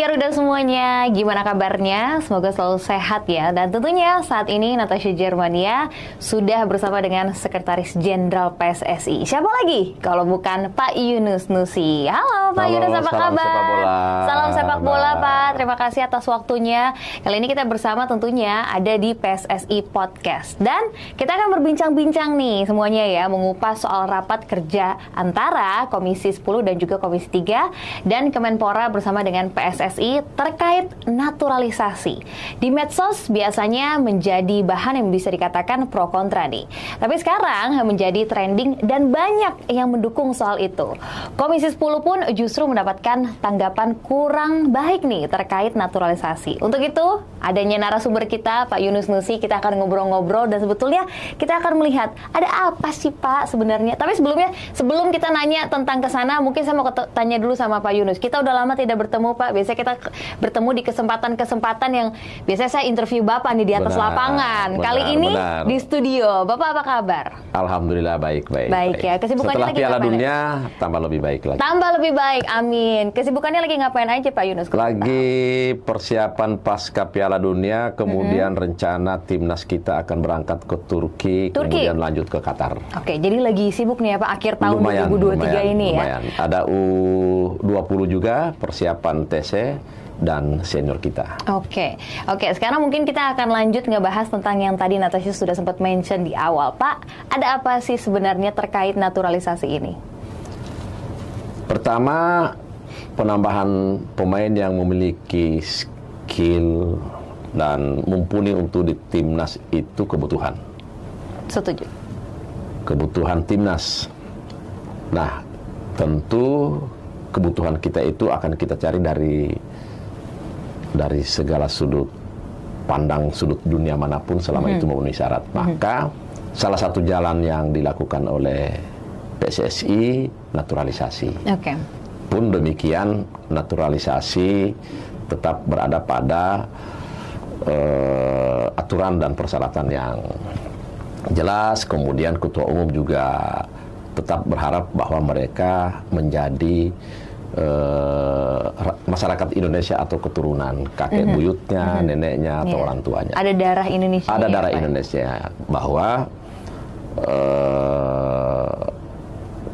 Garuda semuanya, gimana kabarnya? Semoga selalu sehat ya. Dan tentunya saat ini Natasha Germania sudah bersama dengan Sekretaris Jenderal PSSI. Siapa lagi kalau bukan Pak Yunus Nusi. Halo Pak Yunus, apa kabar? Salam sepak bola Pak. Terima kasih atas waktunya. Kali ini kita bersama tentunya ada di PSSI Podcast. Dan kita akan berbincang-bincang nih semuanya ya, mengupas soal rapat kerja antara Komisi 10 dan juga Komisi 3 dan Kemenpora bersama dengan PSSI terkait naturalisasi. Di medsos biasanya menjadi bahan yang bisa dikatakan pro kontra nih. Tapi sekarang menjadi trending dan banyak yang mendukung soal itu. Komisi 10 pun justru mendapatkan tanggapan kurang baik nih terkait naturalisasi. Untuk itu, adanya narasumber kita, Pak Yunus Nusi, kita akan ngobrol-ngobrol dan sebetulnya kita akan melihat ada apa sih Pak sebenarnya. Tapi sebelumnya, sebelum kita nanya tentang kesana, mungkin saya mau tanya dulu sama Pak Yunus. Kita udah lama tidak bertemu Pak. Biasanya kita bertemu di kesempatan-kesempatan yang biasanya saya interview Bapak nih di atas lapangan. Kali ini di studio. Bapak apa kabar? Alhamdulillah baik. Baik ya. Kesibukannya setelah lagi Piala ngapain? Dunia tambah lebih baik lagi. Tambah lebih baik, amin. Kesibukannya lagi ngapain aja Pak Yunus? Lagi persiapan pasca Piala Dunia, kemudian rencana timnas kita akan berangkat ke Turki, kemudian lanjut ke Qatar. Oke, jadi lagi sibuk nih ya Pak akhir tahun 2023 ini ya. Ada U20 juga persiapan TC dan senior kita. Oke. Sekarang mungkin kita akan lanjut ngebahas tentang yang tadi Natasha sudah sempat mention di awal. Pak, ada apa sih sebenarnya terkait naturalisasi ini? Pertama, penambahan pemain yang memiliki skill dan mumpuni untuk di timnas itu kebutuhan. Setuju. Kebutuhan timnas. Nah, tentu kebutuhan kita itu akan kita cari dari segala sudut pandang, sudut dunia manapun selama itu memenuhi syarat. Maka salah satu jalan yang dilakukan oleh PSSI naturalisasi. Pun demikian naturalisasi tetap berada pada aturan dan persyaratan yang jelas. Kemudian Ketua Umum juga tetap berharap bahwa mereka menjadi masyarakat Indonesia atau keturunan kakek buyutnya, neneknya atau orang tuanya. Ada darah Indonesia. Ada darah Indonesia, bahwa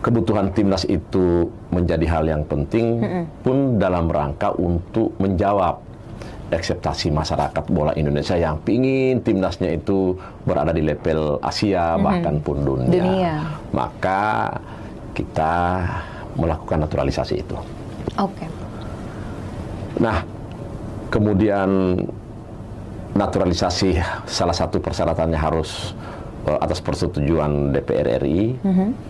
kebutuhan timnas itu menjadi hal yang penting pun dalam rangka untuk menjawab ekspektasi masyarakat bola Indonesia yang pingin timnasnya itu berada di level Asia bahkan pun dunia. Maka kita melakukan naturalisasi itu. Nah, kemudian naturalisasi salah satu persyaratannya harus atas persetujuan DPR RI.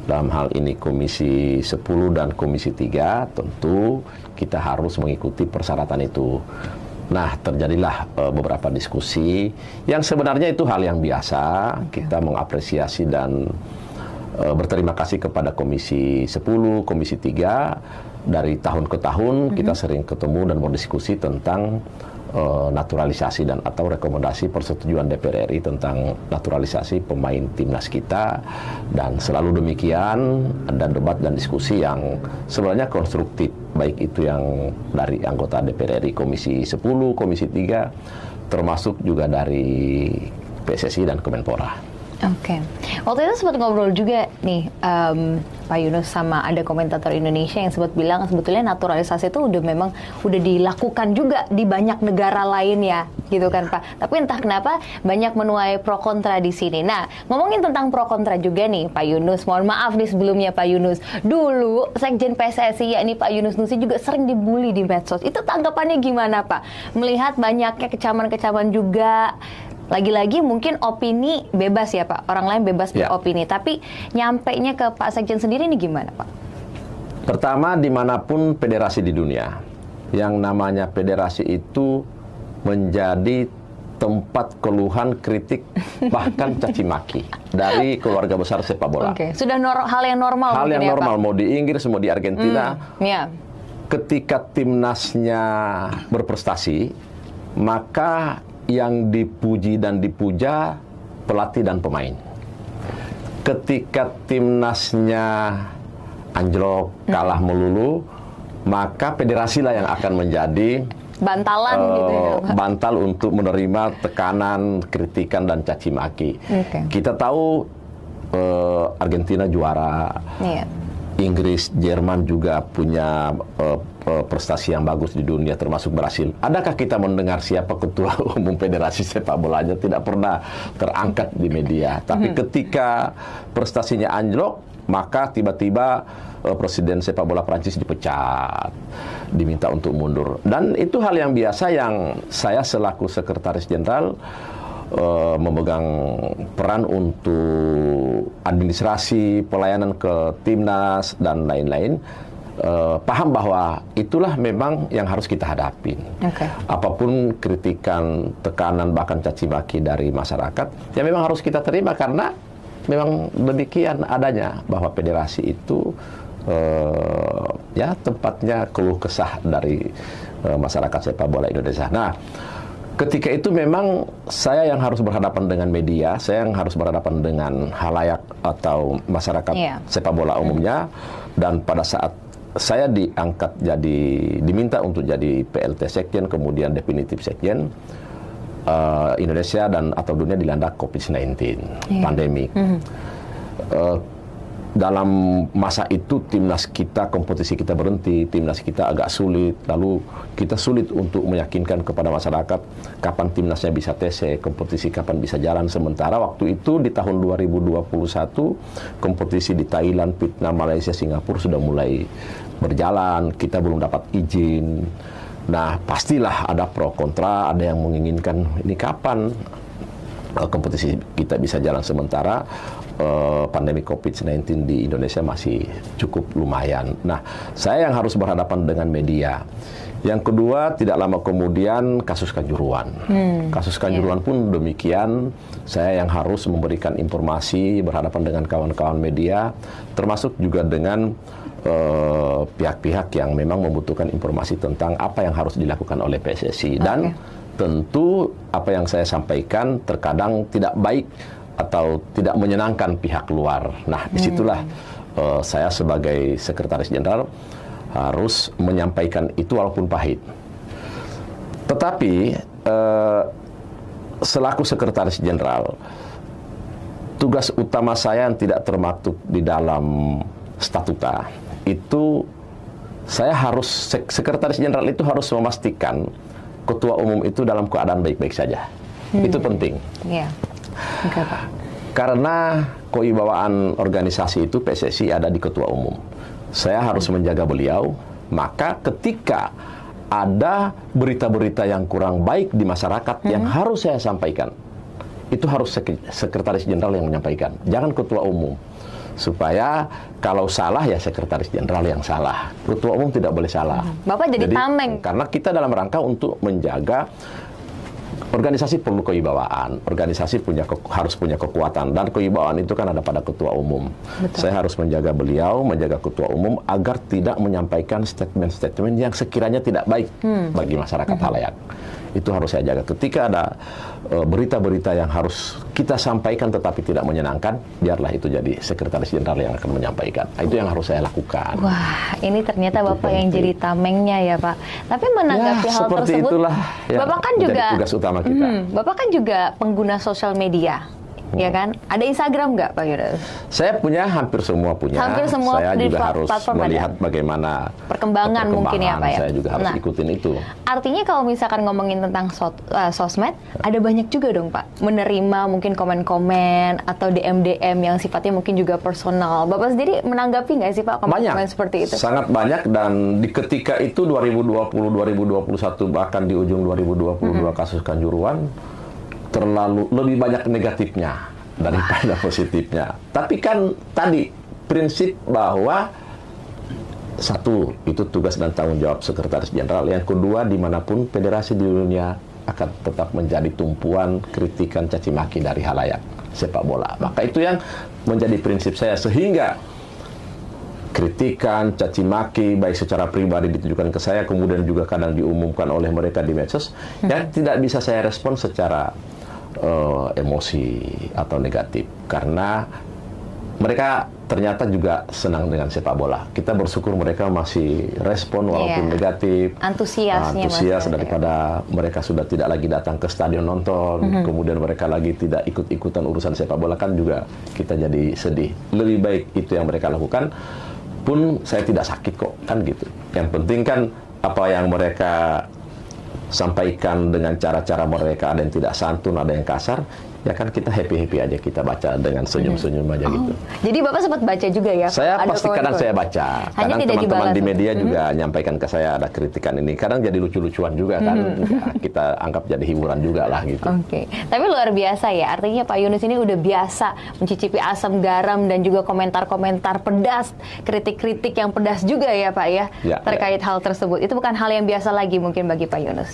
Dalam hal ini Komisi 10 dan Komisi 3, tentu kita harus mengikuti persyaratan itu. Nah, terjadilah beberapa diskusi yang sebenarnya itu hal yang biasa. Kita mengapresiasi dan berterima kasih kepada Komisi 10, Komisi 3. Dari tahun ke tahun kita sering ketemu dan berdiskusi tentang naturalisasi dan atau rekomendasi persetujuan DPR RI tentang naturalisasi pemain timnas kita. Dan selalu demikian ada debat dan diskusi yang sebenarnya konstruktif, baik itu yang dari anggota DPR RI Komisi 10, Komisi 3, termasuk juga dari PSSI dan Kemenpora. Waktu itu sempat ngobrol juga nih Pak Yunus sama ada komentator Indonesia yang sempat bilang sebetulnya naturalisasi itu udah dilakukan juga di banyak negara lain ya, gitu kan Pak. Tapi entah kenapa banyak menuai pro kontra di sini. Nah, ngomongin tentang pro kontra juga nih Pak Yunus, mohon maaf nih sebelumnya Pak Yunus. Dulu Sekjen PSSI yakni Pak Yunus Nusi juga sering dibully di medsos. Itu tanggapannya gimana Pak? Melihat banyaknya kecaman-kecaman juga. Lagi-lagi mungkin opini bebas ya Pak, orang lain bebas beropini, tapi nyampainya ke Pak Sekjen sendiri ini gimana Pak? Pertama, dimanapun federasi di dunia, yang namanya federasi itu menjadi tempat keluhan, kritik, bahkan caci maki dari keluarga besar sepak bola. Sudah hal yang normal. Hal yang normal, mau di Inggris, mau di Argentina. Ketika timnasnya berprestasi, maka yang dipuji dan dipuja pelatih dan pemain. Ketika timnasnya anjlok, kalah melulu, maka federasi lah yang akan menjadi bantalan gitu ya, Pak? Bantal untuk menerima tekanan, kritikan dan caci maki. Kita tahu Argentina juara. Iya. Inggris, Jerman juga punya prestasi yang bagus di dunia, termasuk Brasil. Adakah kita mendengar siapa ketua umum Federasi Sepak Bolanya? Tidak pernah terangkat di media. Tapi ketika prestasinya anjlok, maka tiba-tiba Presiden Sepak Bola Prancis dipecat, diminta untuk mundur. Dan itu hal yang biasa yang saya selaku Sekretaris Jenderal memegang peran untuk administrasi, pelayanan ke timnas dan lain-lain, paham bahwa itulah memang yang harus kita hadapin. Apapun kritikan, tekanan, bahkan caci maki dari masyarakat, ya memang harus kita terima karena memang demikian adanya bahwa federasi itu ya tempatnya keluh kesah dari masyarakat sepak bola Indonesia. Nah, ketika itu memang saya yang harus berhadapan dengan media, saya yang harus berhadapan dengan halayak atau masyarakat sepak bola umumnya. Dan pada saat saya diminta untuk jadi PLT Sekjen, kemudian definitif Sekjen, Indonesia dan atau dunia dilanda COVID-19, pandemi. Dalam masa itu timnas kita, kompetisi kita berhenti, timnas kita agak sulit, lalu kita sulit untuk meyakinkan kepada masyarakat kapan timnasnya bisa TC, kompetisi kapan bisa jalan. Sementara waktu itu di tahun 2021 kompetisi di Thailand, Vietnam, Malaysia, Singapura sudah mulai berjalan, kita belum dapat izin. Nah, pastilah ada pro kontra, ada yang menginginkan ini kapan kompetisi kita bisa jalan, sementara pandemi COVID-19 di Indonesia masih cukup lumayan. Nah, saya yang harus berhadapan dengan media. Yang kedua, tidak lama kemudian kasus Kanjuruhan. Kasus Kanjuruhan pun demikian, saya yang harus memberikan informasi, berhadapan dengan kawan-kawan media, termasuk juga dengan pihak-pihak yang memang membutuhkan informasi tentang apa yang harus dilakukan oleh PSSI. Dan tentu apa yang saya sampaikan terkadang tidak baik atau tidak menyenangkan pihak luar. Nah, disitulah saya sebagai Sekretaris Jenderal harus menyampaikan itu walaupun pahit. Tetapi selaku Sekretaris Jenderal, tugas utama saya yang tidak termaktub di dalam statuta itu, saya harus, Sekretaris Jenderal itu harus memastikan ketua umum itu dalam keadaan baik-baik saja. Itu penting. Pak. Karena kewibawaan organisasi itu PSSI ada di ketua umum. Saya harus menjaga beliau, maka ketika ada berita-berita yang kurang baik di masyarakat yang harus saya sampaikan, itu harus Sekretaris Jenderal yang menyampaikan, jangan ketua umum. Supaya kalau salah ya Sekretaris Jenderal yang salah, ketua umum tidak boleh salah. Bapak jadi tameng. Karena kita dalam rangka untuk menjaga organisasi perlu kewibawaan, organisasi harus punya kekuatan, dan kewibawaan itu kan ada pada ketua umum. Saya harus menjaga beliau, menjaga ketua umum agar tidak menyampaikan statement-statement yang sekiranya tidak baik bagi masyarakat halayak. Itu harus saya jaga. Ketika ada berita-berita yang harus kita sampaikan tetapi tidak menyenangkan, biarlah itu jadi Sekretaris Jenderal yang akan menyampaikan. Itu yang harus saya lakukan. Wah, ini ternyata itu Bapak yang jadi tamengnya ya, Pak. Tapi menanggapi hal tersebut, itulah Bapak kan juga tugas utama kita. Bapak kan juga pengguna sosial media. Ya kan? Ada Instagram nggak, Pak Yunus? Saya punya, hampir semua punya. Hampir semua saya di juga harus melihat ada. bagaimana perkembangan mungkin ya, Pak ya. Saya juga harus ikutin itu. Artinya kalau misalkan ngomongin tentang sosmed, ada banyak juga dong, Pak, menerima mungkin komen-komen atau DM yang sifatnya mungkin juga personal. Bapak sendiri menanggapi nggak sih, Pak, komen-komen seperti itu? Sangat banyak, dan di ketika itu 2020, 2021, bahkan di ujung 2022 kasus Kanjuruhan, lebih banyak negatifnya daripada positifnya. Tapi kan tadi prinsip bahwa satu, itu tugas dan tanggung jawab Sekretaris Jenderal. Yang kedua, dimanapun federasi di dunia akan tetap menjadi tumpuan kritikan caci maki dari halayak sepak bola. Maka itu yang menjadi prinsip saya, sehingga kritikan, caci maki baik secara pribadi ditujukan ke saya, kemudian juga kadang diumumkan oleh mereka di medsos, yang tidak bisa saya respon secara emosi atau negatif, karena mereka ternyata juga senang dengan sepak bola. Kita bersyukur mereka masih respon walaupun negatif. Antusias daripada mereka sudah tidak lagi datang ke stadion nonton, kemudian mereka lagi tidak ikut-ikutan urusan sepak bola, kan juga kita jadi sedih. Lebih baik itu yang mereka lakukan, pun saya tidak sakit kok, kan gitu. Yang penting kan apa yang mereka sampaikan dengan cara-cara mereka, ada yang tidak santun, ada yang kasar, ya kan kita happy-happy aja, kita baca dengan senyum-senyum aja gitu. Jadi Bapak sempat baca juga ya? Saya pasti kadang saya baca. Kadang teman-teman di media juga nyampaikan ke saya ada kritikan ini. Kadang jadi lucu-lucuan juga kan. Ya, kita anggap jadi hiburan juga lah gitu. Oke. Tapi luar biasa ya. Artinya Pak Yunus ini udah biasa mencicipi asam garam dan juga komentar-komentar pedas, kritik-kritik yang pedas juga ya Pak ya, terkait hal tersebut. Itu bukan hal yang biasa lagi mungkin bagi Pak Yunus.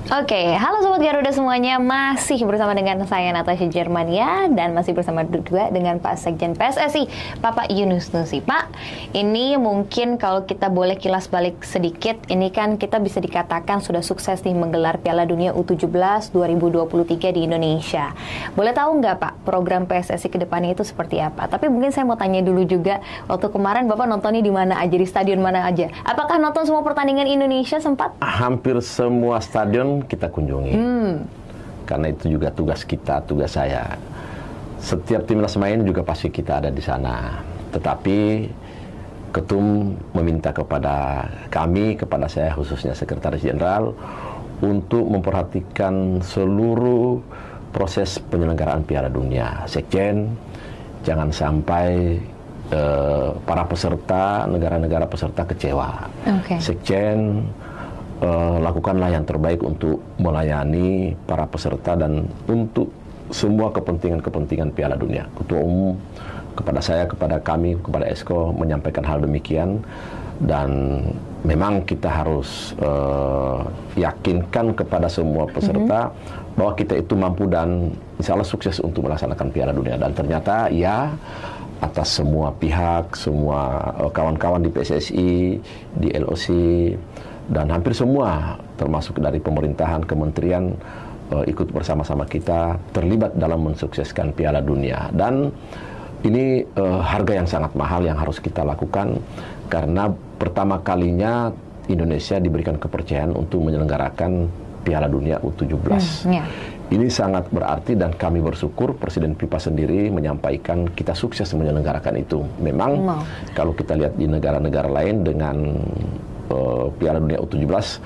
Oke, halo Sobat Garuda semuanya, masih bersama dengan saya Natasha Germania dan masih bersama juga dengan Pak Sekjen PSSI, Bapak Yunus Nusi. Pak, ini mungkin kalau kita boleh kilas balik sedikit, ini kan kita bisa dikatakan sudah sukses nih menggelar Piala Dunia U17 2023 di Indonesia. Boleh tahu nggak Pak, program PSSI ke depannya itu seperti apa? Tapi mungkin saya mau tanya dulu juga, waktu kemarin Bapak nontonnya di mana aja, di stadion mana aja? Apakah nonton semua pertandingan Indonesia sempat? Hampir semua stadion kita kunjungi, karena itu juga tugas kita, tugas saya. Setiap timnas main juga pasti kita ada di sana. Tetapi Ketum meminta kepada kami, kepada saya khususnya Sekretaris Jenderal, untuk memperhatikan seluruh proses penyelenggaraan Piala Dunia. Sekjen, jangan sampai para peserta, negara-negara peserta kecewa. Sekjen, lakukanlah yang terbaik untuk melayani para peserta dan untuk semua kepentingan-kepentingan Piala Dunia. Ketua Umum kepada saya, kepada kami, kepada Esko menyampaikan hal demikian, dan memang kita harus yakinkan kepada semua peserta bahwa kita itu mampu dan insya Allah sukses untuk melaksanakan Piala Dunia. Dan ternyata ya, atas semua pihak, semua kawan-kawan di PSSI, di LOC, dan hampir semua termasuk dari pemerintahan, kementerian ikut bersama-sama kita terlibat dalam mensukseskan Piala Dunia. Dan ini harga yang sangat mahal yang harus kita lakukan, karena pertama kalinya Indonesia diberikan kepercayaan untuk menyelenggarakan Piala Dunia U17. Ini sangat berarti dan kami bersyukur Presiden FIFA sendiri menyampaikan kita sukses menyelenggarakan itu. Memang kalau kita lihat di negara-negara lain dengan Piala Dunia U17,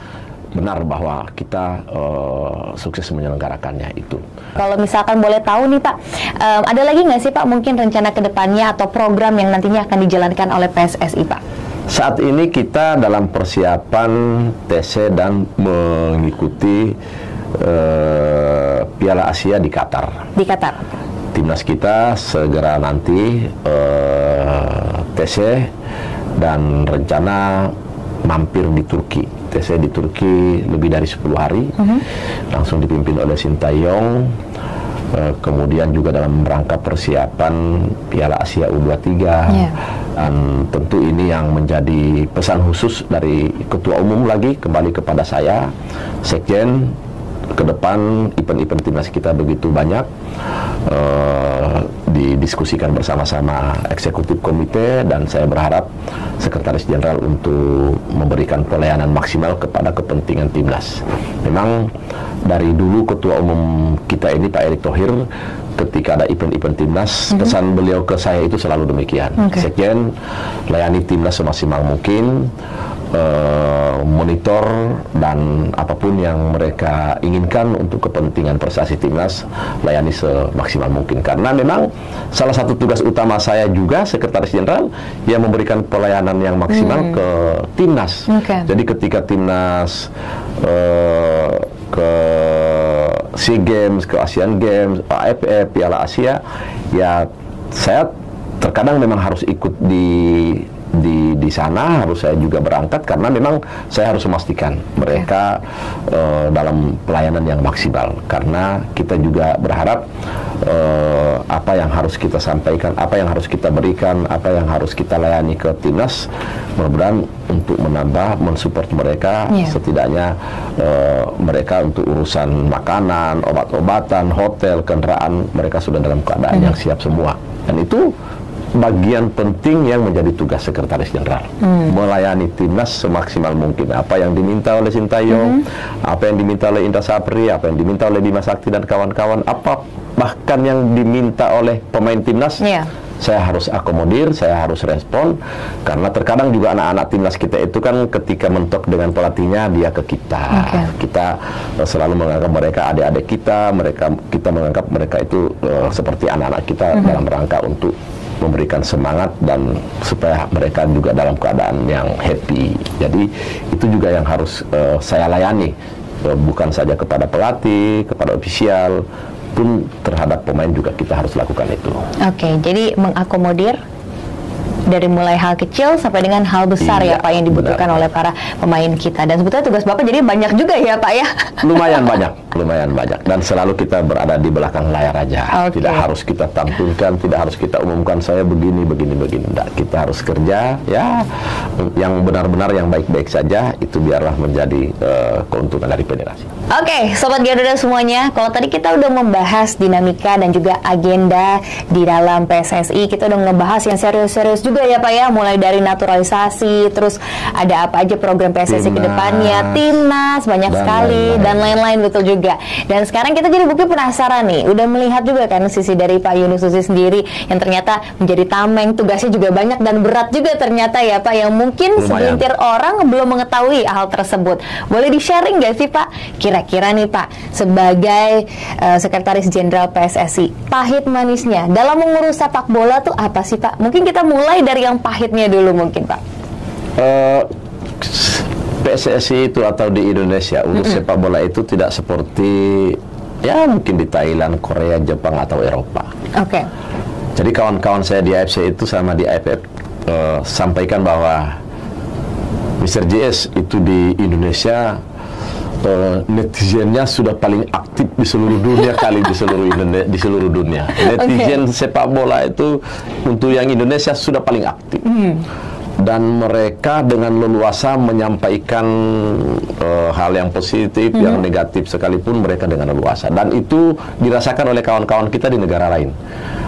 benar bahwa kita sukses menyelenggarakannya itu. Kalau misalkan boleh tahu nih Pak, ada lagi nggak sih Pak mungkin rencana kedepannya atau program yang nantinya akan dijalankan oleh PSSI Pak? Saat ini kita dalam persiapan TC dan mengikuti Piala Asia di Qatar. Di Qatar. Timnas kita segera nanti TC dan rencana mampir di Turki. TC di Turki lebih dari 10 hari, langsung dipimpin oleh Sintayong. Kemudian juga dalam rangka persiapan Piala Asia U23. Dan tentu ini yang menjadi pesan khusus dari Ketua Umum lagi, kembali kepada saya, Sekjen. Ke depan event-event timnas kita begitu banyak, didiskusikan bersama-sama eksekutif komite, dan saya berharap Sekretaris Jenderal untuk memberikan pelayanan maksimal kepada kepentingan timnas. Memang dari dulu Ketua Umum kita ini Pak Erick Thohir, ketika ada event-event timnas, pesan beliau ke saya itu selalu demikian. Sekjen, layani timnas semaksimal mungkin, monitor dan apapun yang mereka inginkan untuk kepentingan prestasi timnas, layani semaksimal mungkin. Karena memang salah satu tugas utama saya juga Sekretaris Jenderal yang memberikan pelayanan yang maksimal ke timnas. Jadi ketika timnas ke SEA Games, ke Asian Games, AFF, Piala Asia, ya saya terkadang memang harus ikut di sana, harus saya juga berangkat, karena memang saya harus memastikan mereka dalam pelayanan yang maksimal, karena kita juga berharap apa yang harus kita sampaikan, apa yang harus kita berikan, apa yang harus kita layani ke timnas, mudah-mudahan untuk menambah, mensupport mereka, setidaknya mereka untuk urusan makanan, obat-obatan, hotel, kendaraan, mereka sudah dalam keadaan yang siap semua. Dan itu bagian penting yang menjadi tugas sekretaris jenderal, melayani timnas semaksimal mungkin. Apa yang diminta oleh Sintayong, apa yang diminta oleh Indra Sapri, apa yang diminta oleh Bima Sakti dan kawan-kawan, apa bahkan yang diminta oleh pemain timnas, saya harus akomodir, saya harus respon, karena terkadang juga anak-anak timnas kita itu kan ketika mentok dengan pelatihnya dia ke kita. Kita selalu menganggap mereka adik-adik kita, kita menganggap mereka itu seperti anak-anak kita dalam rangka untuk memberikan semangat dan supaya mereka juga dalam keadaan yang happy. Jadi itu juga yang harus saya layani, bukan saja kepada pelatih, kepada ofisial, pun terhadap pemain juga kita harus lakukan itu. Oke, jadi mengakomodir dari mulai hal kecil sampai dengan hal besar ya Pak yang dibutuhkan oleh para pemain kita. Dan sebetulnya tugas Bapak jadi banyak juga ya Pak ya? Lumayan banyak. Dan selalu kita berada di belakang layar aja. Tidak harus kita tampilkan, tidak harus kita umumkan saya begini. Tidak, kita harus kerja ya, yang benar-benar yang baik-baik saja, itu biarlah menjadi keuntungan dari federasi. Oke, Sobat Garuda semuanya, kalau tadi kita udah membahas dinamika dan juga agenda di dalam PSSI, kita udah ngebahas yang serius-serius juga ya Pak ya, mulai dari naturalisasi, terus ada apa aja program PSSI ke depannya, timnas, banyak sekali, dan lain-lain, betul juga. Dan sekarang kita jadi mungkin penasaran nih, udah melihat juga kan sisi dari Pak Yunus Nusi sendiri, yang ternyata menjadi tameng, tugasnya juga banyak dan berat juga ternyata ya Pak, yang mungkin segelintir orang belum mengetahui hal tersebut. Boleh di-sharing nggak sih Pak? Kira-kira nih Pak, sebagai Sekretaris Jenderal PSSI, pahit manisnya dalam mengurus sepak bola tuh apa sih Pak? Mungkin kita mulai dari yang pahitnya dulu mungkin Pak. PSSI itu atau di Indonesia urus sepak bola itu tidak seperti ya mungkin di Thailand, Korea, Jepang atau Eropa. Jadi kawan-kawan saya di AFC itu sama di AFF sampaikan bahwa Mr. JS itu di Indonesia netizennya sudah paling aktif di seluruh dunia kali di seluruh dunia. Netizen sepak bola itu untuk yang Indonesia sudah paling aktif. Dan mereka dengan leluasa menyampaikan hal yang positif, yang negatif sekalipun mereka dengan leluasa. Dan itu dirasakan oleh kawan-kawan kita di negara lain.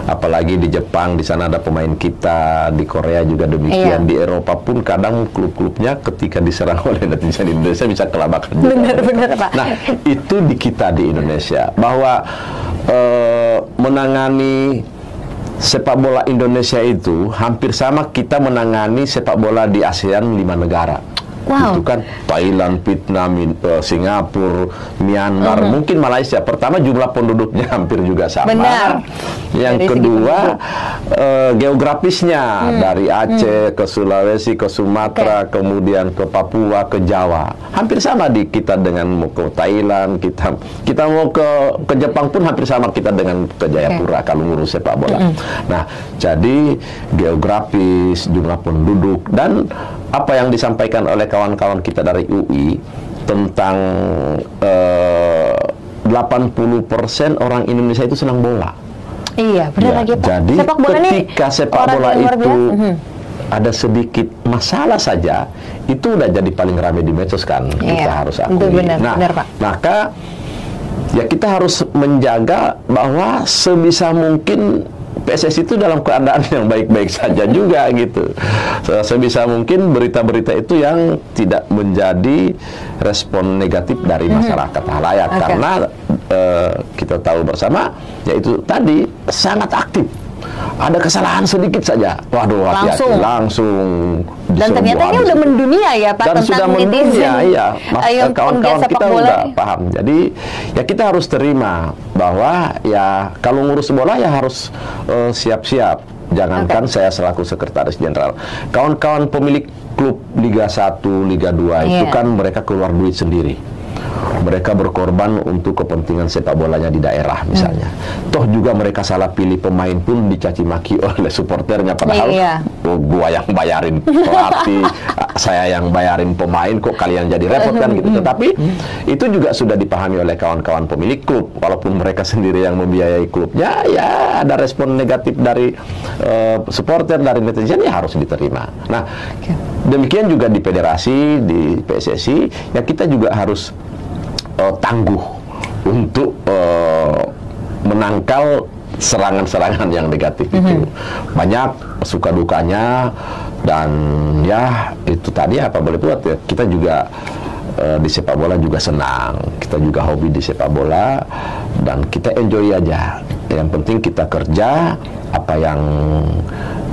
Apalagi di Jepang, di sana ada pemain kita, di Korea juga demikian, di Eropa pun kadang klub-klubnya ketika diserang oleh netizen Indonesia bisa kelabakan juga. Benar, Pak. Nah, itu di kita di Indonesia, bahwa menangani sepak bola Indonesia itu hampir sama kita menangani sepak bola di ASEAN 5 negara. Itu kan Thailand, Vietnam, Singapura, Myanmar, mungkin Malaysia. Pertama jumlah penduduknya hampir juga sama. Yang dari kedua geografisnya dari Aceh ke Sulawesi ke Sumatera, kemudian ke Papua ke Jawa. Hampir sama di kita dengan mau ke Thailand, kita mau ke Jepang pun hampir sama kita dengan ke Jayapura kalau ngurus sepak bola. Nah, jadi geografis, jumlah penduduk, dan apa yang disampaikan oleh kawan-kawan kita dari UI tentang 80% orang Indonesia itu senang bola. Iya, benar lagi Pak. Jadi ketika sepak bola itu ada sedikit masalah saja, itu udah jadi paling ramai di medsos kan. Kita harus akui. Benar, Pak. Maka ya kita harus menjaga bahwa sebisa mungkin PSSI itu dalam keadaan yang baik-baik saja juga gitu. Sebisa mungkin berita-berita itu yang tidak menjadi respon negatif dari masyarakat halayak, karena kita tahu bersama yaitu tadi sangat aktif. Ada kesalahan sedikit saja, waduh, hati-hati, langsung. Dan ternyata ini udah mendunia ya Pak, dan sudah mendunia, iya. Kawan-kawan kita udah paham. Jadi ya kita harus terima bahwa ya kalau ngurus bola ya harus siap-siap. Jangankan saya selaku sekretaris jenderal, kawan-kawan pemilik klub Liga 1, Liga 2 itu kan mereka keluar duit sendiri. Mereka berkorban untuk kepentingan sepak bolanya di daerah misalnya. Toh juga mereka salah pilih pemain pun dicaci maki oleh supporternya, padahal gua yang bayarin pelatih, saya yang bayarin pemain, kok kalian jadi repot kan gitu. Tetapi itu juga sudah dipahami oleh kawan-kawan pemilik klub, walaupun mereka sendiri yang membiayai klubnya, ya ada respon negatif dari supporter, dari netizen, ya harus diterima. Nah, demikian juga di federasi, di PSSI, ya kita juga harus tangguh untuk menangkal serangan-serangan yang negatif itu. Banyak suka dukanya, dan ya itu tadi apa boleh buat ya, kita juga di sepak bola juga senang, kita juga hobi di sepak bola, dan kita enjoy aja. Yang penting kita kerja apa yang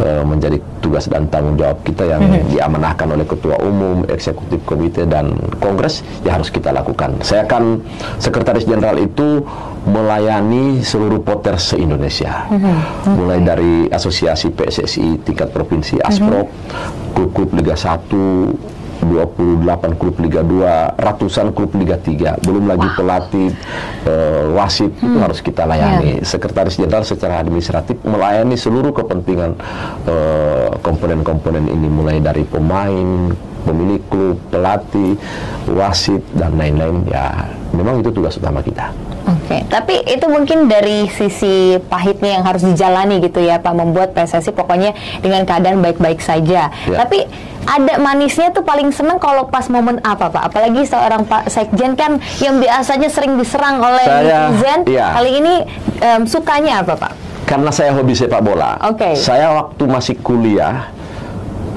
menjadi tugas dan tanggung jawab kita yang diamanahkan oleh Ketua Umum, Eksekutif Komite, dan Kongres, ya harus kita lakukan. Saya kan Sekretaris Jenderal itu melayani seluruh poter se-Indonesia, mulai dari Asosiasi PSSI tingkat provinsi, ASPROK, klub-klub Liga 1, 28 klub Liga 2, ratusan klub Liga 3, belum lagi pelatih, wasit, itu harus kita layani. Sekretaris Jenderal secara administratif melayani seluruh kepentingan komponen-komponen ini, mulai dari pemain, pemilik klub, pelatih, wasit, dan lain-lain. Ya, memang itu tugas utama kita. Oke, tapi itu mungkin dari sisi pahitnya yang harus dijalani gitu ya Pak, membuat PSSI pokoknya dengan keadaan baik-baik saja. Ya. Tapi ada manisnya tuh paling seneng kalau pas momen apa Pak? Apalagi seorang Pak Sekjen kan yang biasanya sering diserang oleh netizen, kali ini sukanya apa Pak? Karena saya hobi sepak bola. Saya waktu masih kuliah,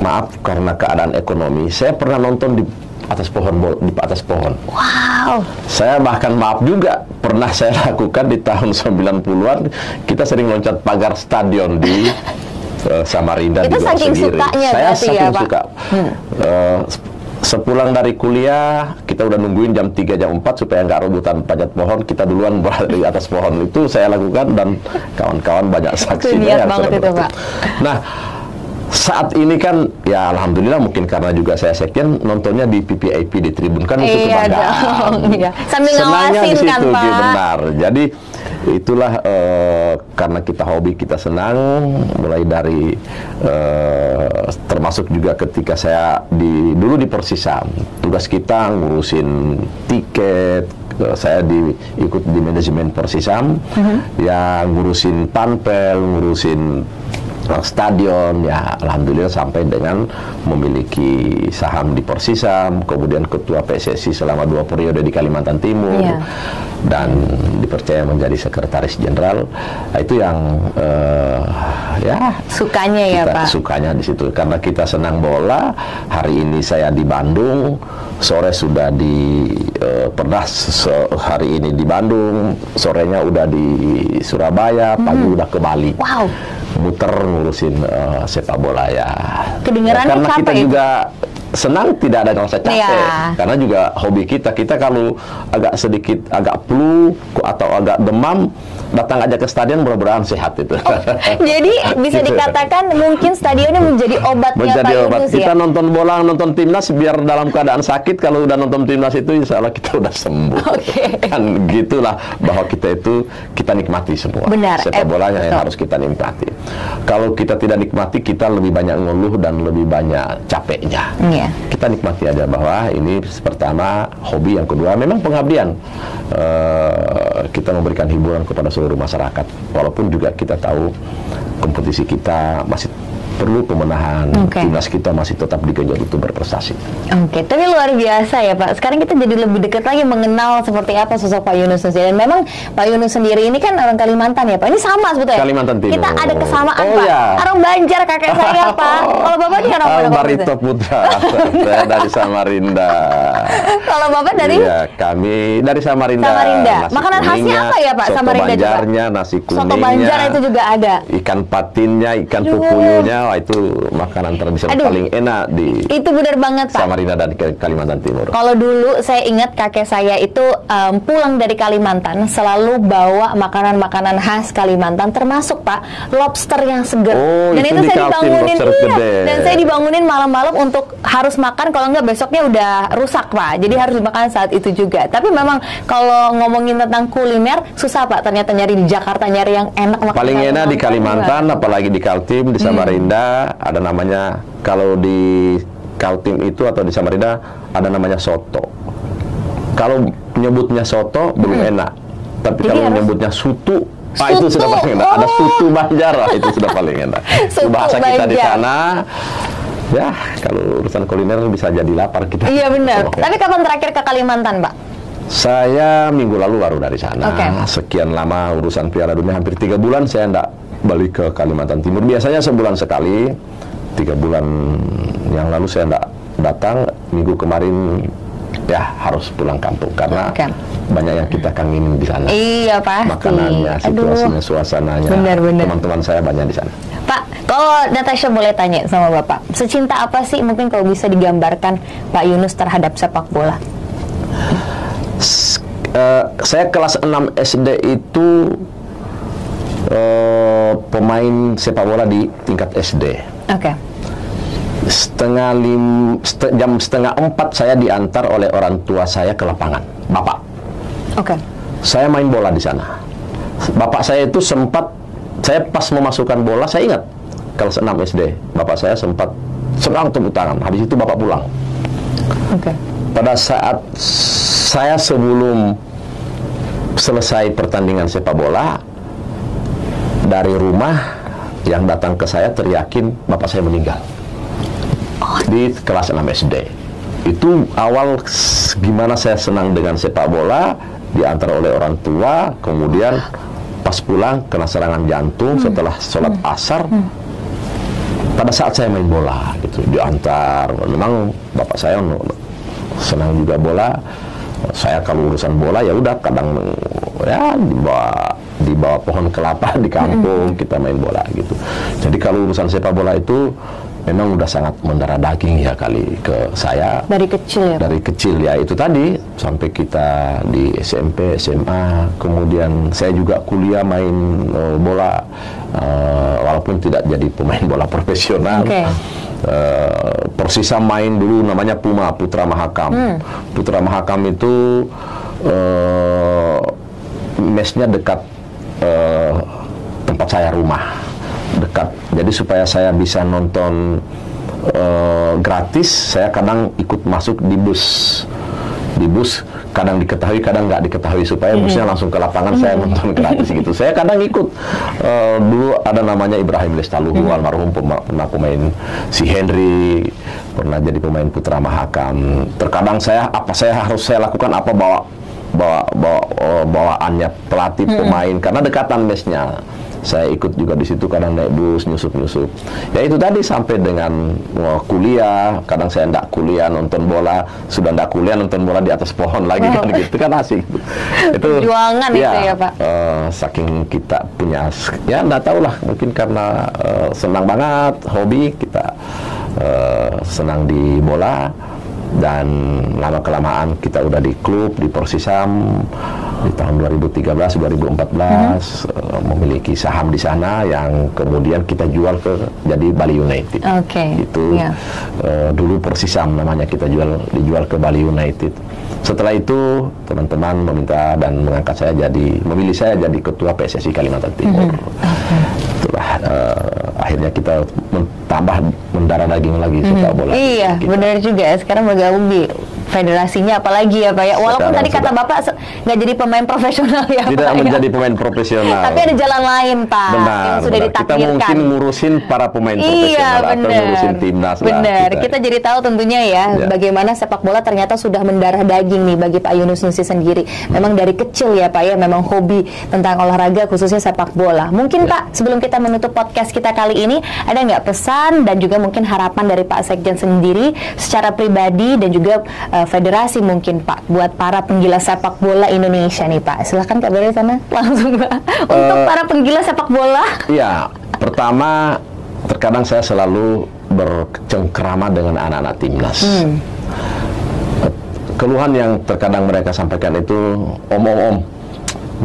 maaf karena keadaan ekonomi, saya pernah nonton di atas pohon. Wow. Saya bahkan maaf juga pernah saya lakukan di tahun 90-an. Kita sering loncat pagar stadion di Samarinda. Itu di saking Segiri. sukanya Saya berarti saking ya Pak? suka. Sepulang dari kuliah, kita udah nungguin jam 3, jam 4 supaya nggak rebutan panjat pohon. Kita duluan berada di atas pohon. Itu saya lakukan, dan kawan-kawan banyak saksinya. Banget itu Pak. Nah, saat ini kan ya alhamdulillah, mungkin karena juga saya sekjen, nontonnya di PPIP, di tribun kan itu kebanggaan. Iya. Sambil Senangnya ngawasin di situ, kan Pak. benar. Jadi itulah karena kita hobi, kita senang, mulai dari termasuk juga ketika saya dulu di Persisam, tugas kita ngurusin tiket. Saya ikut di manajemen Persisam, yang ngurusin panpel, ngurusin stadion, ya alhamdulillah sampai dengan memiliki saham di Persisam, kemudian ketua PSSI selama 2 periode di Kalimantan Timur, dan dipercaya menjadi sekretaris jenderal. Nah, itu yang ya sukanya ya Pak. Sukanya di situ karena kita senang bola. Hari ini saya di Bandung, sore sudah di pernah hari ini di Bandung, sorenya udah di Surabaya, pagi udah ke Bali. Wow. Muter ngurusin sepak bola ya. Kedengerannya karena capek kita itu. juga senang, tidak ada rasa capek. Karena juga hobi kita kalau agak flu atau agak demam, datang aja ke stadion, mudah-mudahan sehat itu. Jadi bisa dikatakan mungkin stadionnya menjadi obatnya Pak Yunus ya? Kita nonton bola, nonton timnas biar dalam keadaan sakit, kalau udah nonton timnas itu insya Allah kita udah sembuh. Kan gitulah, bahwa kita nikmati semua. Benar. Sepak bolanya yang harus kita nikmati. Kalau kita tidak nikmati, kita lebih banyak ngeluh dan lebih banyak capeknya. Kita nikmati aja bahwa ini pertama hobi, yang kedua memang pengabdian. Kita memberikan hiburan kepada seluruh masyarakat, walaupun juga kita tahu kompetisi kita masih perlu pemenahan, timnas kita masih tetap digenjot untuk berprestasi. Tapi luar biasa ya Pak. Sekarang kita jadi lebih dekat lagi mengenal seperti apa sosok Pak Yunus. Dan memang Pak Yunus sendiri ini kan orang Kalimantan ya Pak. Ini sama sebetulnya. Kalimantan Timur. Kita ada kesamaan Pak. Orang Banjar kakek saya Pak. Kalau Bapak di orang mana? Barito Putra. Saya dari Samarinda. Kalau Bapak dari? Iya, kami dari Samarinda. Makanan khasnya apa ya Pak? Soto Samarinda Banjarnya, nasi kuningnya. Soto Banjar itu juga ada. Ikan patinnya, ikan pupuyunya. Wah, itu makanan tradisional paling enak di itu benar banget Pak. Samarinda dan Kalimantan Timur. Kalau dulu saya ingat kakek saya itu pulang dari Kalimantan selalu bawa makanan-makanan khas Kalimantan, termasuk Pak lobster yang segar. Dan itu saya dibangunin, dan saya dibangunin malam-malam untuk harus makan, kalau enggak besoknya udah rusak Pak. Jadi harus dimakan saat itu juga. Tapi memang kalau ngomongin tentang kuliner susah Pak, ternyata nyari di Jakarta nyari yang enak. Paling enak di Kalimantan, apalagi di Kaltim, di Samarinda. Ada namanya, kalau di Kaltim itu atau di Samarinda ada namanya soto. Kalau nyebutnya soto belum enak, tapi kalau nyebutnya sutu, itu sudah paling enak. Ada sutu Banjar, itu sudah paling enak. Itu bahasa kita di sana. Ya, kalau urusan kuliner bisa jadi lapar kita. Iya benar. Tapi kapan terakhir ke Kalimantan Pak? Saya minggu lalu baru dari sana. Oke. Sekian lama urusan Piala Dunia, hampir 3 bulan saya tidak balik ke Kalimantan Timur. Biasanya sebulan sekali. 3 bulan yang lalu saya tidak datang. Minggu kemarin ya harus pulang kampung karena banyak yang kita kangenin di sana. Iya pasti. Makanannya, situasinya, suasananya. Benar-benar. Teman-teman saya banyak di sana. Pak, kalau Natasha boleh tanya sama Bapak, secinta apa sih mungkin kalau bisa digambarkan Pak Yunus terhadap sepak bola? Saya kelas 6 SD itu pemain sepak bola di tingkat SD. Oke. Jam setengah 4 saya diantar oleh orang tua saya ke lapangan, bapak. Oke. Saya main bola di sana. Bapak saya itu sempat, saya pas memasukkan bola, saya ingat kelas 6 SD, bapak saya sempat serang tepuk tangan. Habis itu bapak pulang. Oke. Pada saat saya sebelum selesai pertandingan sepak bola, dari rumah yang datang ke saya teriakin bapak saya meninggal di kelas 6 SD. Itu awal gimana saya senang dengan sepak bola, diantar oleh orang tua, kemudian pas pulang kena serangan jantung setelah sholat asar. Pada saat saya main bola gitu, diantar. Memang bapak saya senang juga bola. Saya kalau urusan bola ya udah kadang ya di bawah pohon kelapa di kampung kita main bola gitu. Jadi kalau urusan sepak bola itu memang udah sangat mendarah daging ya kali ke saya. Dari kecil ya? Dari kecil ya, itu tadi sampai kita di SMP, SMA, kemudian saya juga kuliah main bola, walaupun tidak jadi pemain bola profesional. Okay. Persisa main dulu namanya Puma, Putra Mahakam. Putra Mahakam itu mesnya dekat tempat saya rumah, dekat. Jadi supaya saya bisa nonton gratis, saya kadang ikut masuk di bus. Di bus kadang diketahui, kadang nggak diketahui, supaya busnya langsung ke lapangan, saya nonton gratis gitu. Saya kadang ikut. Dulu ada namanya Ibrahim Lestaluhu, almarhum, pernah pemain si Henry, pernah jadi pemain Putra Mahakam. Terkadang saya harus lakukan apa, bawaannya pelatih pemain karena dekatan mesnya. Saya ikut juga di situ, kadang naik bus, nyusup. Ya itu tadi sampai dengan kuliah, kadang saya enggak kuliah nonton bola, sudah enggak kuliah nonton bola di atas pohon lagi kan gitu, kan asik. Itu perjuangan ya, itu ya Pak. Saking kita punya, ya enggak tahu lah, mungkin karena senang banget, hobi kita senang di bola. Dan lama-kelamaan kita udah di klub, di Persisam di tahun 2013-2014, memiliki saham di sana yang kemudian kita jual jadi Bali United. Itu dulu Persisam namanya, dijual ke Bali United. Setelah itu teman-teman meminta dan mengangkat saya memilih saya jadi ketua PSSI Kalimantan Timur. Itulah akhirnya kita tambah mendarah daging lagi sepak bola. Iya, benar juga. Sekarang bergabung di federasinya, apalagi ya Pak ya. Walaupun sekarang tadi kata Bapak nggak jadi pemain profesional ya. Tidak Pak, menjadi pemain profesional. Tapi ada jalan lain Pak. Benar, yang sudah ditakdirkan. Kita mungkin ngurusin para pemain profesional atau ngurusin timnas. Benar. Kita jadi tahu tentunya ya bagaimana sepak bola ternyata sudah mendarah daging nih bagi Pak Yunus Nusi sendiri. Memang dari kecil ya Pak ya, memang hobi tentang olahraga khususnya sepak bola. Mungkin Pak, sebelum kita menutup podcast kita kali ini, ada nggak pesan dan juga mungkin harapan dari Pak Sekjen sendiri secara pribadi dan juga federasi mungkin Pak buat para penggila sepak bola Indonesia nih Pak? Silahkan Kak Beri sana langsung Pak. Untuk para penggila sepak bola. Iya, pertama terkadang saya selalu bercengkrama dengan anak-anak timnas. Keluhan yang terkadang mereka sampaikan itu, om,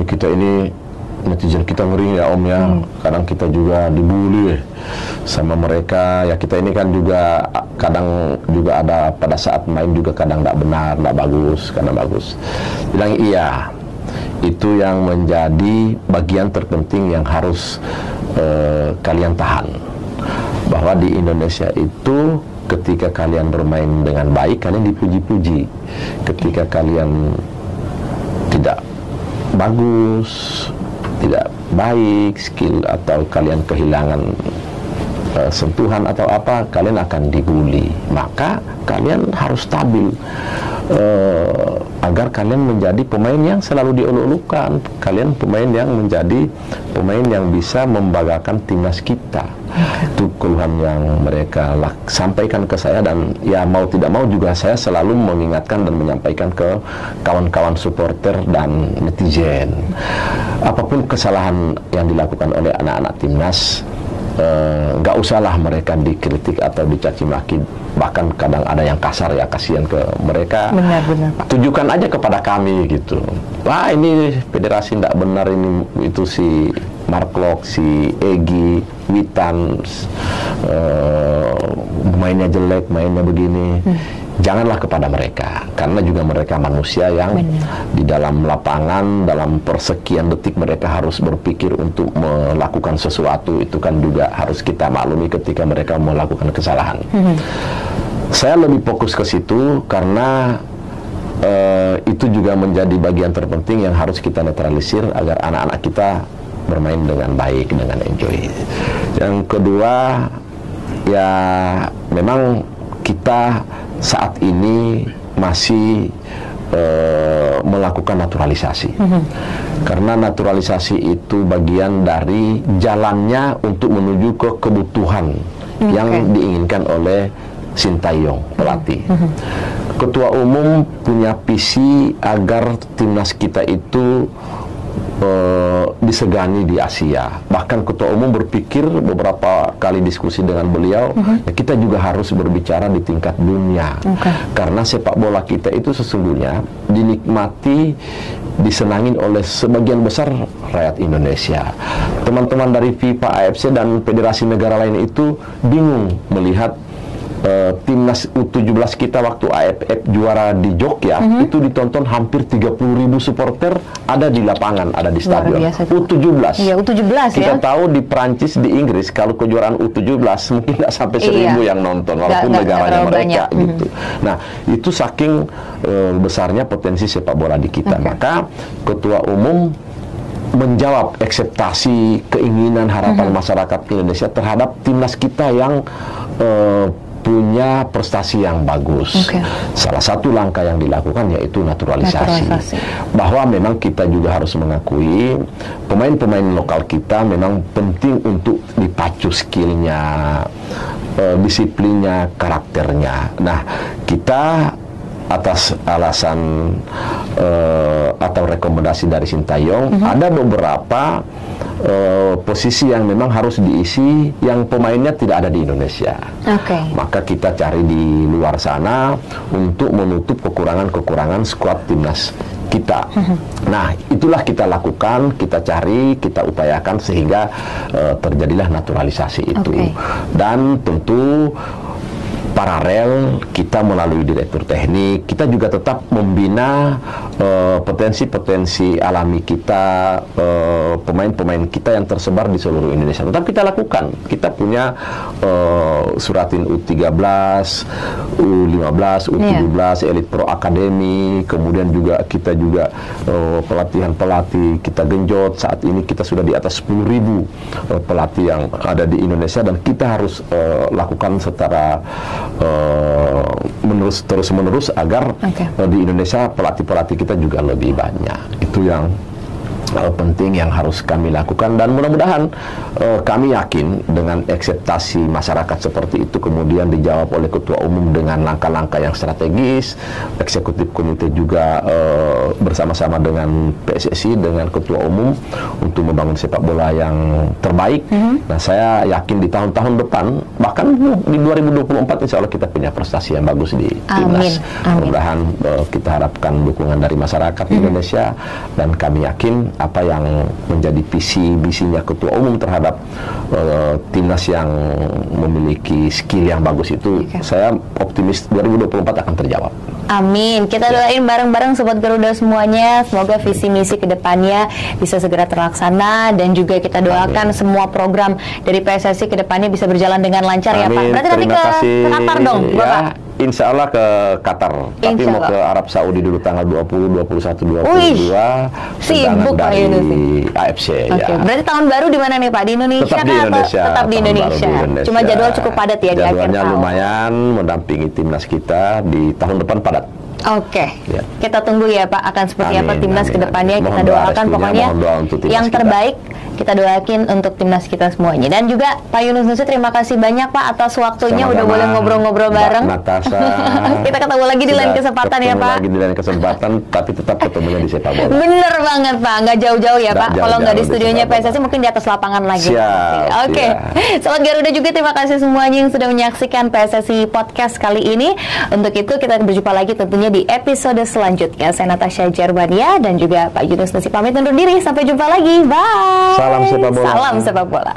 kita ini netizen kita ngeri ya om ya, kadang kita juga dibully sama mereka ya. Kita ini kan juga kadang juga ada pada saat main juga kadang tidak benar, tidak bagus, kadang bagus. Bilang iya, itu yang menjadi bagian terpenting yang harus kalian tahan, bahwa di Indonesia itu ketika kalian bermain dengan baik, kalian dipuji-puji. Ketika kalian tidak bagus, tidak baik skill, atau kalian kehilangan sentuhan atau apa, kalian akan dibully. Maka kalian harus stabil. agar kalian menjadi pemain yang selalu dieluk-elukan. Kalian pemain yang menjadi pemain yang bisa membanggakan timnas kita. Itu keluhan yang mereka sampaikan ke saya, dan ya mau tidak mau juga saya selalu mengingatkan dan menyampaikan ke kawan-kawan supporter dan netizen. Apapun kesalahan yang dilakukan oleh anak-anak timnas, nggak usahlah mereka dikritik atau dicaci maki, bahkan kadang ada yang kasar, ya kasihan ke mereka. Benar-benar, Pak. Tujukan aja kepada kami gitu. Wah, ini federasi nggak benar, ini itu si Mark Locke, si Egy, Witan, mainnya jelek, mainnya begini. Janganlah kepada mereka, karena juga mereka manusia yang di dalam lapangan, dalam persekian detik mereka harus berpikir untuk melakukan sesuatu. Itu kan juga harus kita maklumi ketika mereka melakukan kesalahan. Saya lebih fokus ke situ karena itu juga menjadi bagian terpenting yang harus kita netralisir agar anak-anak kita bermain dengan baik, dengan enjoy. Yang kedua, ya memang kita saat ini masih melakukan naturalisasi. Karena naturalisasi itu bagian dari jalannya untuk menuju ke kebutuhan yang diinginkan oleh Sintayong, pelatih. Ketua umum punya visi agar timnas kita itu disegani di Asia. Bahkan ketua umum berpikir, beberapa kali diskusi dengan beliau, ya kita juga harus berbicara di tingkat dunia. Karena sepak bola kita itu sesungguhnya dinikmati, disenangin oleh sebagian besar rakyat Indonesia. Teman-teman dari FIFA, AFC dan federasi negara lain itu bingung melihat timnas U17 kita waktu AFF juara di Jogja, itu ditonton hampir 30.000 supporter ada di lapangan, ada di stadion. U17. Iya, U17 kita ya. tahu di Prancis, di Inggris, kalau kejuaraan U17 mungkin nggak sampai 1.000 yang nonton, walaupun negaranya mereka gitu. Nah, itu saking besarnya potensi sepak bola di kita. Maka ketua umum menjawab ekspektasi, keinginan, harapan masyarakat Indonesia terhadap timnas kita yang punya prestasi yang bagus. Salah satu langkah yang dilakukan yaitu naturalisasi. Bahwa memang kita juga harus mengakui pemain-pemain lokal kita memang penting untuk dipacu skillnya, disiplinnya, karakternya. Nah, kita atas alasan atau rekomendasi dari Sintayong, ada beberapa posisi yang memang harus diisi yang pemainnya tidak ada di Indonesia. Maka kita cari di luar sana untuk menutup kekurangan-kekurangan skuad timnas kita. Nah, itulah kita lakukan, kita cari, kita upayakan sehingga terjadilah naturalisasi itu. Dan tentu paralel kita melalui direktur teknik, kita juga tetap membina potensi-potensi alami kita, pemain-pemain kita yang tersebar di seluruh Indonesia. Tetap kita lakukan. Kita punya Suratin U13, U15, U17, Elite Pro Academy, kemudian juga kita juga pelatihan-pelatih kita genjot. Saat ini kita sudah di atas 10.000 pelatih yang ada di Indonesia, dan kita harus lakukan secara terus-menerus agar di Indonesia pelatih-pelatih kita juga lebih banyak. Itu yang penting yang harus kami lakukan, dan mudah-mudahan kami yakin dengan ekspektasi masyarakat seperti itu kemudian dijawab oleh ketua umum dengan langkah-langkah yang strategis. Eksekutif komite juga bersama-sama dengan PSSI, dengan ketua umum untuk membangun sepak bola yang terbaik. Nah, saya yakin di tahun-tahun depan, bahkan di 2024 insya Allah kita punya prestasi yang bagus di timnas. Mudah-mudahan kita harapkan dukungan dari masyarakat Indonesia, dan kami yakin apa yang menjadi visi-misinya ketua umum terhadap timnas yang memiliki skill yang bagus itu, saya optimis 2024 akan terjawab. Amin. Kita doain bareng-bareng Sobat Garuda semuanya, semoga visi misi kedepannya bisa segera terlaksana, dan juga kita doakan semua program dari PSSI kedepannya bisa berjalan dengan lancar. Amin. Ya Pak. Berarti nanti ke Qatar dong, Bapak? Insya Allah ke Qatar, tapi mau ke Arab Saudi dulu tanggal 20, 21, 22. Sibuk dari AFC. Berarti tahun baru di mana nih Pak? Di Indonesia? Tetap di Indonesia. Tetap di Indonesia. Cuma jadwal cukup padat ya di akhir tahun. Jadwalnya lumayan mendampingi timnas kita di tahun depan padat. Oke, Ya. kita tunggu ya Pak akan seperti apa Amin, timnas amin, kedepannya. amin. Kita Mohon doa doakan restunya, pokoknya mohon doa untuk timnas yang kita. terbaik. Kita doakin untuk timnas kita semuanya. Dan juga Pak Yunus Nusi, terima kasih banyak Pak atas waktunya. Udah Sama-sama, boleh ngobrol-ngobrol Mbak bareng. Natasha. Kita ketemu lagi di lain Sudah kesempatan ya ketemu Pak. lagi di lain kesempatan, tapi tetap ketemunya di sepak bola. Bener banget Pak, nggak jauh-jauh ya Nggak Pak. Kalau nggak di jauh-jauh di studionya sepak bola. PSSI mungkin di atas lapangan lagi. Siap, Oke, Sobat Garuda juga terima kasih semuanya yang sudah menyaksikan PSSI Podcast kali ini. Untuk itu kita berjumpa lagi tentunya di episode selanjutnya. Saya Natasha Jermania dan juga Pak Yunus Nusi pamit undur diri. Sampai jumpa lagi. Bye. Salam sepak bola. Salam sepak bola.